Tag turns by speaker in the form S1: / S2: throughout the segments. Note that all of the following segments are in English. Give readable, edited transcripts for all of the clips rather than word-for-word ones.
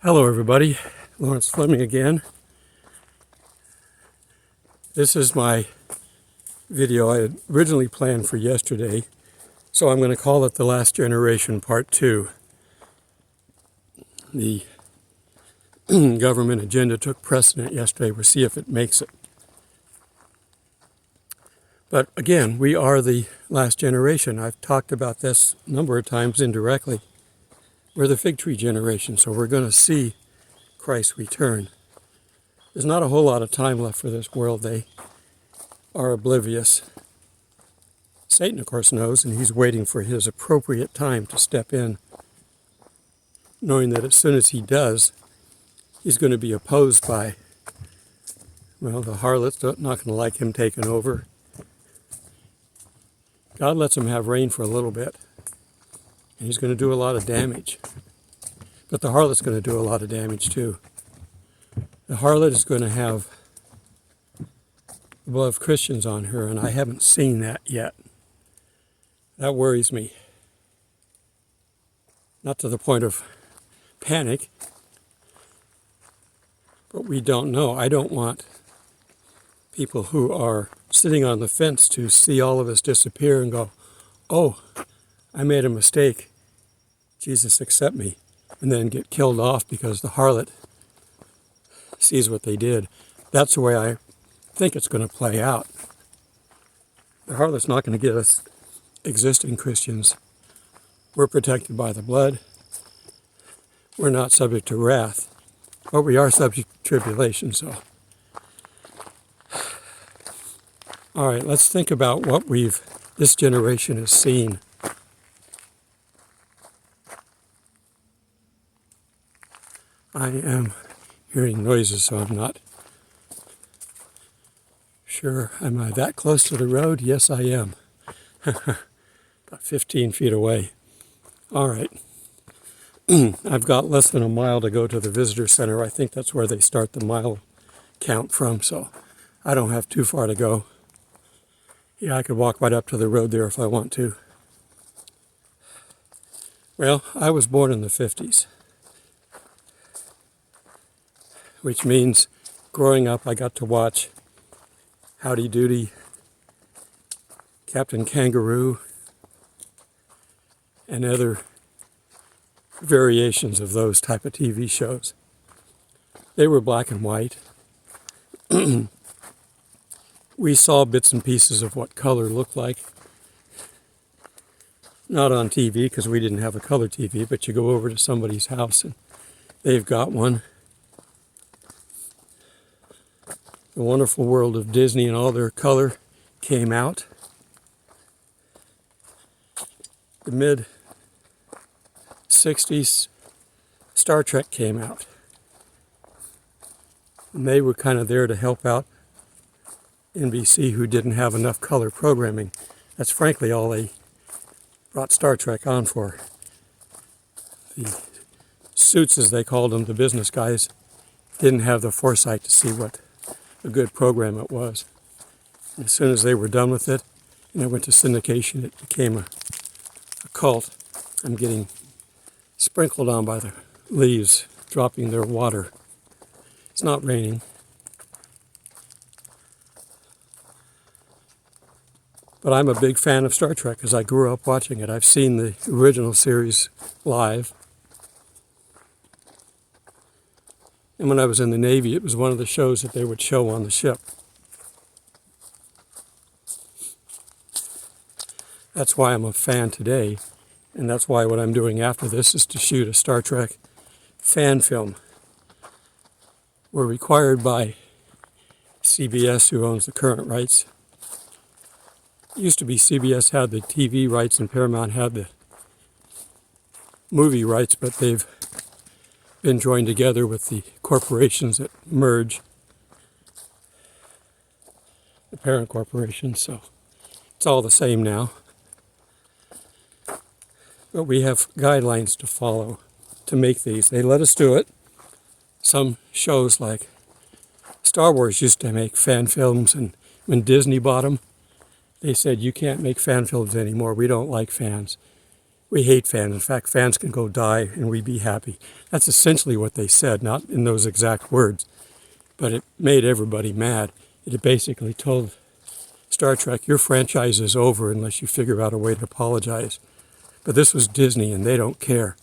S1: Hello everybody, Lawrence Fleming again. This is my video I had originally planned for yesterday, so I'm going to call it The Last Generation Part 2. The government agenda took precedent yesterday. We'll see if it makes it. But again, we are the last generation. I've talked about this a number of times indirectly. We're the fig tree generation, so we're going to see Christ's return. There's not a whole lot of time left for this world. They are oblivious. Satan, of course, knows, and he's waiting for his appropriate time to step in, knowing that as soon as he does, he's going to be opposed by, well, the harlots not going to like him taking over. God lets him have reign for a little bit, and he's going to do a lot of damage. But the harlot's going to do a lot of damage too. The harlot is going to have the blood of Christians on her, and I haven't seen that yet. That worries me. Not to the point of panic, but we don't know. I don't want people who are sitting on the fence to see all of us disappear and go, oh, I made a mistake. Jesus, accept me. And then get killed off because the harlot sees what they did. That's the way I think it's going to play out. The harlot's not going to get us existing Christians. We're protected by the blood. We're not subject to wrath, but we are subject to tribulation. So, all right, let's think about what this generation has seen. I am hearing noises, so I'm not sure. Am I that close to the road? Yes, I am. About 15 feet away. All right. I've got less than a mile to go to the visitor center. I think that's where they start the mile count from, so I don't have too far to go. Yeah, I could walk right up to the road there if I want to. Well, I was born in the 50s, which means growing up I got to watch Howdy Doody, Captain Kangaroo, and other variations of those type of TV shows. They were black and white. We saw bits and pieces of what color looked like. Not on TV because we didn't have a color TV, but you go over to somebody's house and they've got one. The Wonderful World of Disney and all their color came out. The mid-60s, Star Trek came out. And they were kind of there to help out NBC, who didn't have enough color programming. That's frankly all they brought Star Trek on for. The suits, as they called them, the business guys, didn't have the foresight to see what a good program it was. And as soon as they were done with it, and it went to syndication, it became a cult. I'm getting sprinkled on by the leaves dropping their water. It's not raining. But I'm a big fan of Star Trek because I grew up watching it. I've seen the original series live. And when I was in the Navy, it was one of the shows that they would show on the ship. That's why I'm a fan today. And that's why what I'm doing after this is to shoot a Star Trek fan film. We're required by CBS, who owns the current rights. It used to be CBS had the TV rights and Paramount had the movie rights, but they've been joined together with the corporations that merge, the parent corporation, so it's all the same now. But we have guidelines to follow to make these. They let us do it. Some shows like Star Wars used to make fan films, and when Disney bought them, they said, you can't make fan films anymore. We don't like fans. We hate fans. In fact, fans can go die and we'd be happy. That's essentially what they said, not in those exact words. But it made everybody mad. It basically told Star Trek, your franchise is over unless you figure out a way to apologize. But this was Disney and they don't care.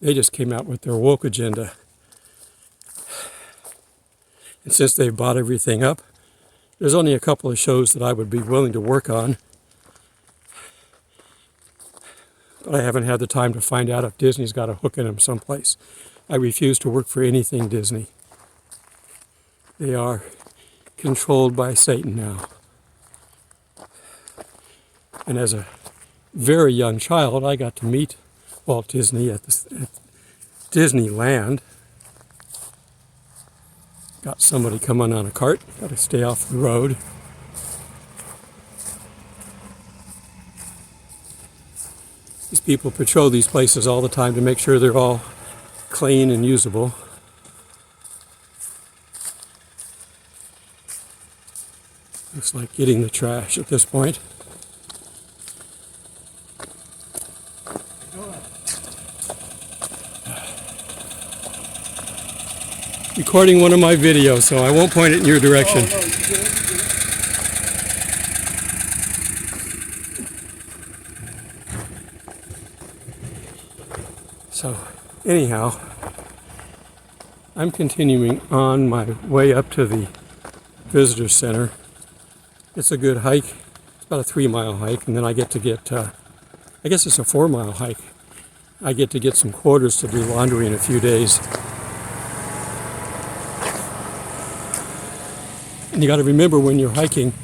S1: They just came out with their woke agenda. And since they've bought everything up, there's only a couple of shows that I would be willing to work on. But I haven't had the time to find out if Disney's got a hook in them someplace. I refuse to work for anything Disney. They are controlled by Satan now. And as a very young child, I got to meet Walt Disney at Disneyland. Got somebody coming on a cart, got to stay off the road. These people patrol these places all the time to make sure they're all clean and usable. Looks like getting the trash at this point. Recording one of my videos, so I won't point it in your direction.
S2: Oh, no, you did.
S1: So, anyhow, I'm continuing on my way up to the visitor center. It's a good hike. It's about a 3-mile hike, and then I guess it's a 4-mile hike. I get to get some quarters to do laundry in a few days. And you got to remember when you're hiking,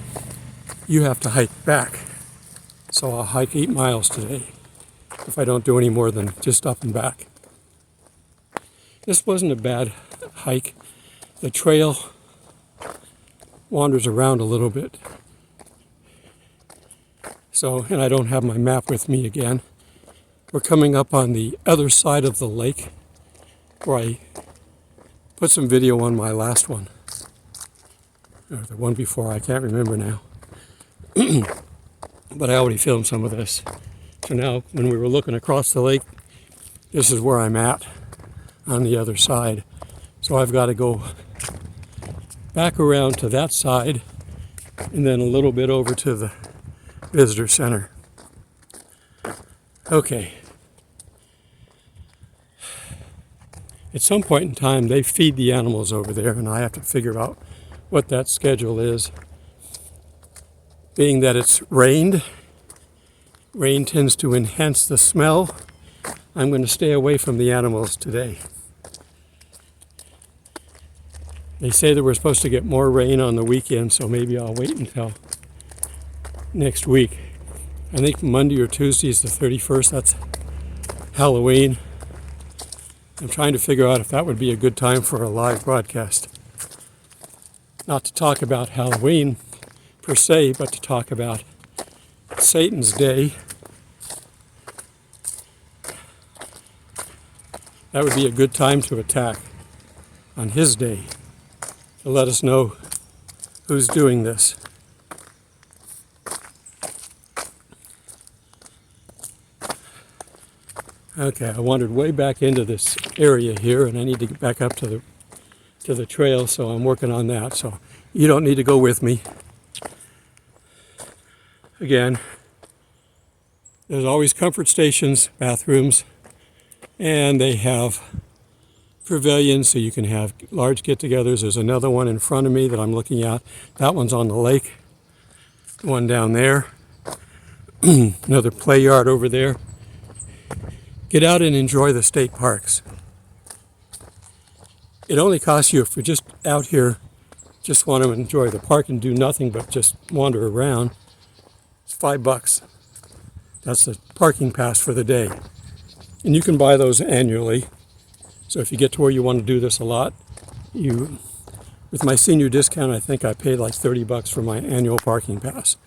S1: you have to hike back. So I'll hike 8 miles today if I don't do any more than just up and back. This wasn't a bad hike. The trail wanders around a little bit. So, and I don't have my map with me again. We're coming up on the other side of the lake where I put some video on my last one. Or the one before, I can't remember now. But I already filmed some of this. So now, when we were looking across the lake, this is where I'm at on the other side. So I've got to go back around to that side and then a little bit over to the visitor center. Okay. At some point in time, they feed the animals over there, and I have to figure out what that schedule is. Being that it's rained, rain tends to enhance the smell. I'm going to stay away from the animals today. They say that we're supposed to get more rain on the weekend, so maybe I'll wait until next week. I think Monday or Tuesday is the 31st. That's Halloween. I'm trying to figure out if that would be a good time for a live broadcast. Not to talk about Halloween per se, but to talk about Satan's day. That would be a good time to attack on his day, to let us know who's doing this. Okay, I wandered way back into this area here, and I need to get back up to the trail, so I'm working on that. So you don't need to go with me. Again, there's always comfort stations, bathrooms, and they have pavilions so you can have large get-togethers. There's another one in front of me that I'm looking at. That one's on the lake. One down there. Another play yard over there. Get out and enjoy the state parks. It only costs you, if you're just out here, just want to enjoy the park and do nothing but just wander around, it's $5. That's the parking pass for the day. And you can buy those annually. So if you get to where you want to do this a lot, with my senior discount, I think I paid like $30 for my annual parking pass.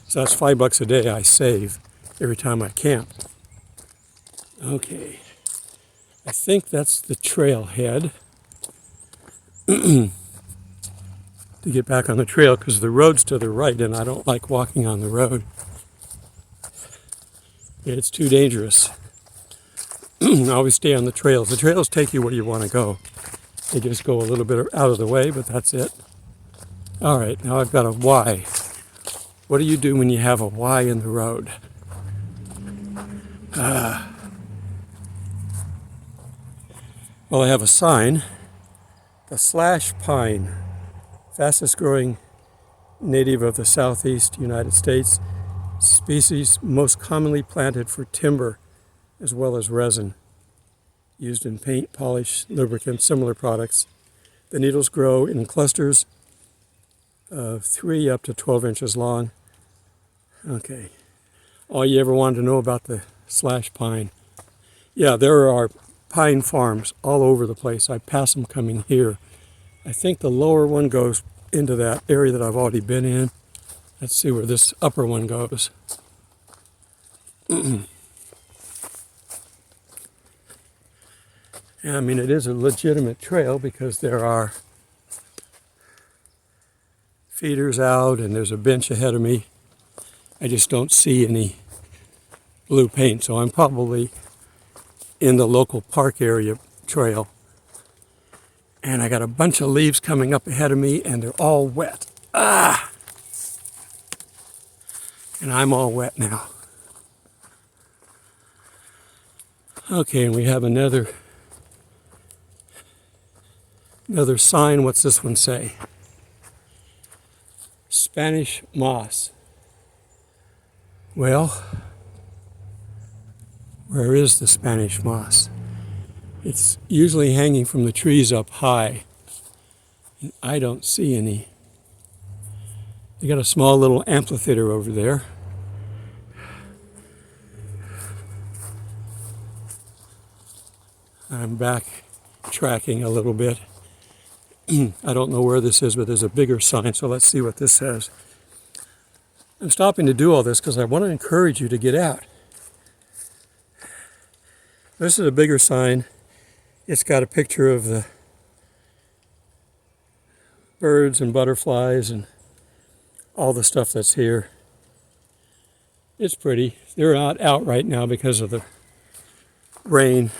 S1: So that's $5 a day I save every time I camp. Okay, I think that's the trailhead. To get back on the trail, because the road's to the right and I don't like walking on the road. It's too dangerous. Always stay on the trails. The trails take you where you want to go. They just go a little bit out of the way, but that's it. All right, now I've got a Y. What do you do when you have a Y in the road? Well, I have a sign, the slash pine, fastest growing native of the southeast United States, species most commonly planted for timber as well as resin, used in paint, polish, lubricants, similar products. The needles grow in clusters of 3 up to 12 inches long. Okay, all you ever wanted to know about the slash pine. Yeah, there are pine farms all over the place. I pass them coming here. I think the lower one goes into that area that I've already been in. Let's see where this upper one goes. Yeah, I mean, it is a legitimate trail because there are feeders out and there's a bench ahead of me. I just don't see any blue paint, so I'm probably in the local park area trail. And I got a bunch of leaves coming up ahead of me and they're all wet. Ah! And I'm all wet now. Okay, and we have another sign. What's this one say? Spanish moss. Well, where is the Spanish moss? It's usually hanging from the trees up high, and I don't see any. They got a small little amphitheater over there. I'm back tracking a little bit. I don't know where this is, but there's a bigger sign, so let's see what this says. I'm stopping to do all this because I want to encourage you to get out. This is a bigger sign. It's got a picture of the birds and butterflies and all the stuff that's here. It's pretty. They're not out right now because of the rain.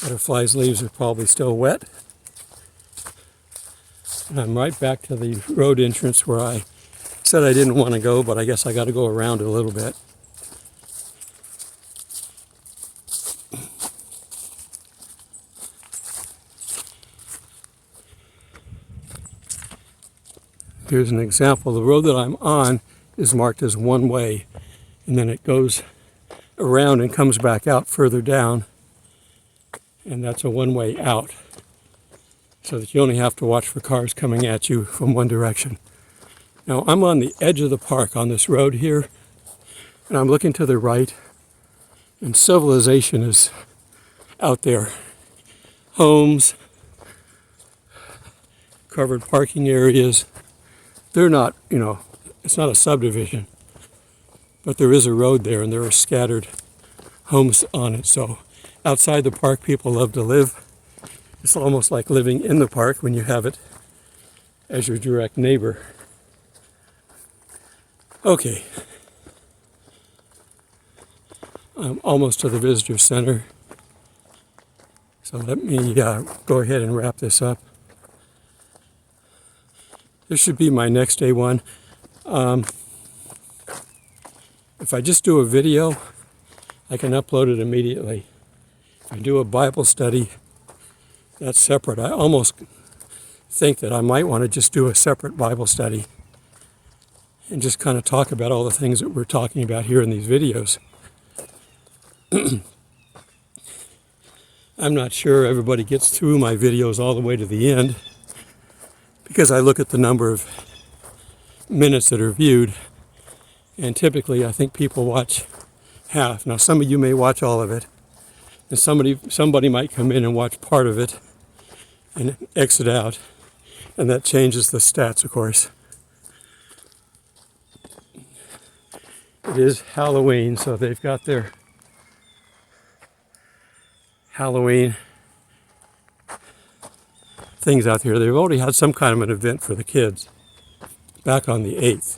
S1: Butterflies' leaves are probably still wet. And I'm right back to the road entrance where I said I didn't want to go, but I guess I got to go around it a little bit. Here's an example. The road that I'm on is marked as one way, and then it goes around and comes back out further down, and that's a one-way out, so that you only have to watch for cars coming at you from one direction. Now, I'm on the edge of the park on this road here, and I'm looking to the right, and civilization is out there. Homes, covered parking areas. They're not, it's not a subdivision, but there is a road there and there are scattered homes on it. So outside the park, people love to live. It's almost like living in the park when you have it as your direct neighbor. Okay. I'm almost to the visitor center. So let me go ahead and wrap this up. This should be my next day one. If I just do a video, I can upload it immediately. If I do a Bible study, that's separate. I almost think that I might want to just do a separate Bible study and just kind of talk about all the things that we're talking about here in these videos. I'm not sure everybody gets through my videos all the way to the end, because I look at the number of minutes that are viewed, and typically I think people watch half. Now some of you may watch all of it, and somebody might come in and watch part of it and exit out, and that changes the stats, of course. It is Halloween, so they've got their Halloween things out here. They've already had some kind of an event for the kids back on the 8th.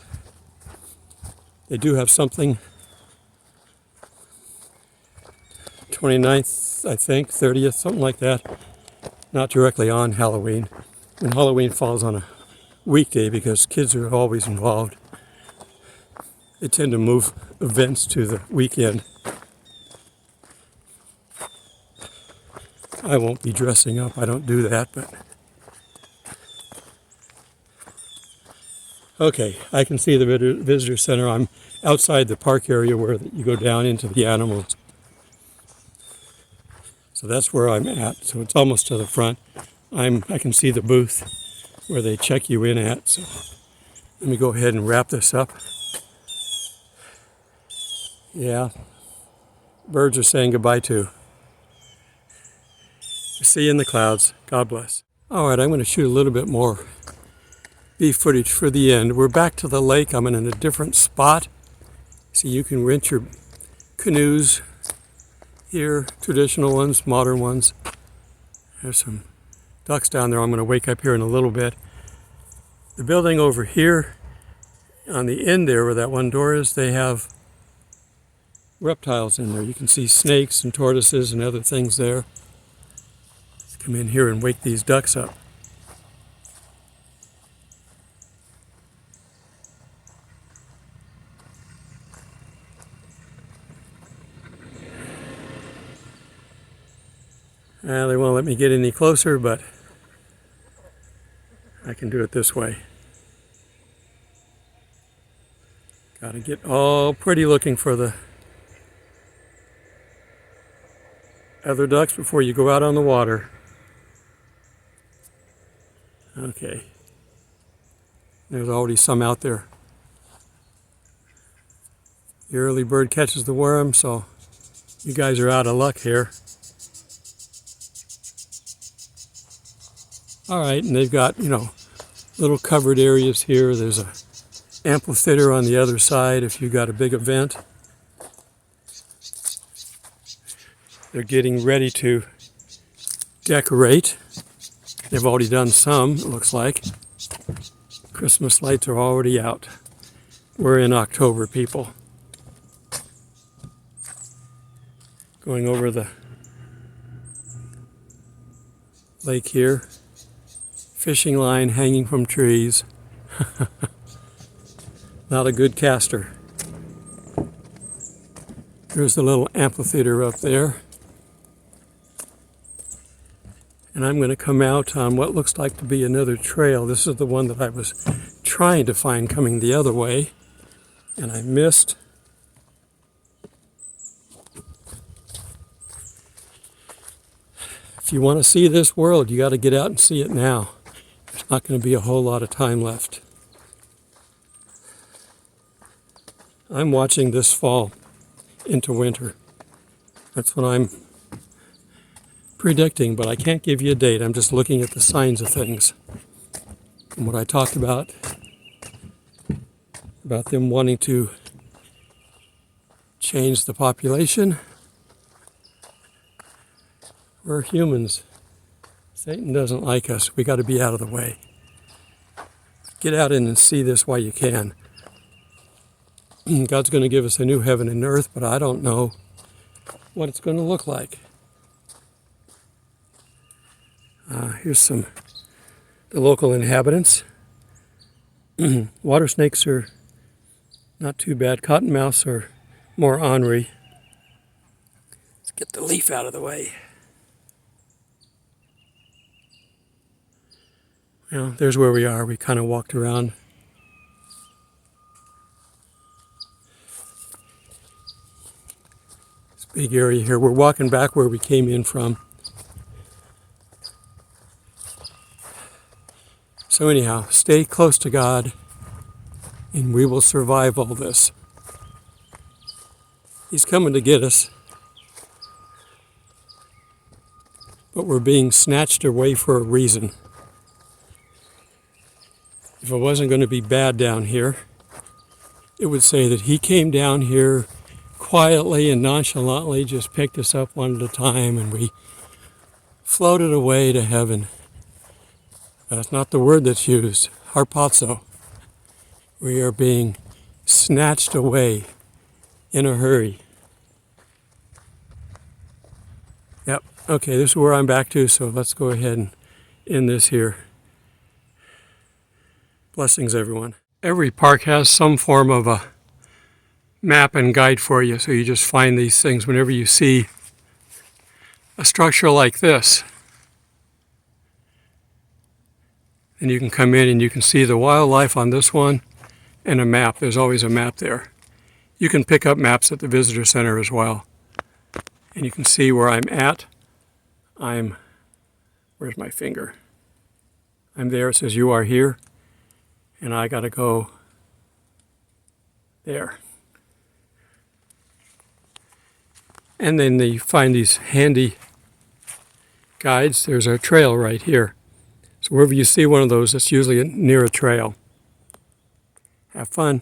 S1: They do have something 29th, I think, 30th, something like that. Not directly on Halloween. And Halloween falls on a weekday because kids are always involved. They tend to move events to the weekend. I won't be dressing up. I don't do that, but okay, I can see the visitor center. I'm outside the park area where you go down into the animals. So that's where I'm at. So it's almost to the front. I can see the booth where they check you in at. So let me go ahead and wrap this up. Yeah, birds are saying goodbye too. See you in the clouds. God bless. All right, I'm going to shoot a little bit more beef footage for the end. We're back to the lake. I'm in a different spot. So you can rent your canoes here, traditional ones, modern ones. There's some ducks down there. I'm going to wake up here in a little bit. The building over here on the end there where that one door is, they have reptiles in there. You can see snakes and tortoises and other things there. Let's come in here and wake these ducks up. They won't let me get any closer, but I can do it this way. Got to get all pretty looking for the other ducks before you go out on the water. Okay. There's already some out there. The early bird catches the worm, so you guys are out of luck here. All right, and they've got, little covered areas here. There's a amphitheater on the other side if you've got a big event. They're getting ready to decorate. They've already done some, it looks like. Christmas lights are already out. We're in October, people. Going over the lake here. Fishing line hanging from trees. Not a good caster. There's the little amphitheater up there. And I'm going to come out on what looks like to be another trail. This is the one that I was trying to find coming the other way, and I missed. If you want to see this world, you got to get out and see it now. There's not going to be a whole lot of time left. I'm watching this fall into winter. That's what I'm predicting, but I can't give you a date. I'm just looking at the signs of things. And what I talked about them wanting to change the population. We're humans. Satan doesn't like us. We got to be out of the way. Get out in and see this while you can. God's going to give us a new heaven and earth, but I don't know what it's going to look like. Here's the local inhabitants. Water snakes are not too bad. Cottonmouths are more ornery. Let's get the leaf out of the way. Well, there's where we are. We kind of walked around. This big area here. We're walking back where we came in from. So anyhow, stay close to God, and we will survive all this. He's coming to get us, but we're being snatched away for a reason. If it wasn't going to be bad down here, it would say that he came down here quietly and nonchalantly, just picked us up one at a time, and we floated away to heaven. That's not the word that's used. Harpazo. We are being snatched away in a hurry. Yep, okay, this is where I'm back to, so let's go ahead and end this here. Blessings, everyone. Every park has some form of a map and guide for you, so you just find these things whenever you see a structure like this. And you can come in and you can see the wildlife on this one and a map. There's always a map there. You can pick up maps at the visitor center as well. And you can see where I'm at. Where's my finger? I'm there. It says you are here. And I got to go there. And then you find these handy guides. There's a trail right here. So wherever you see one of those, it's usually near a trail. Have fun.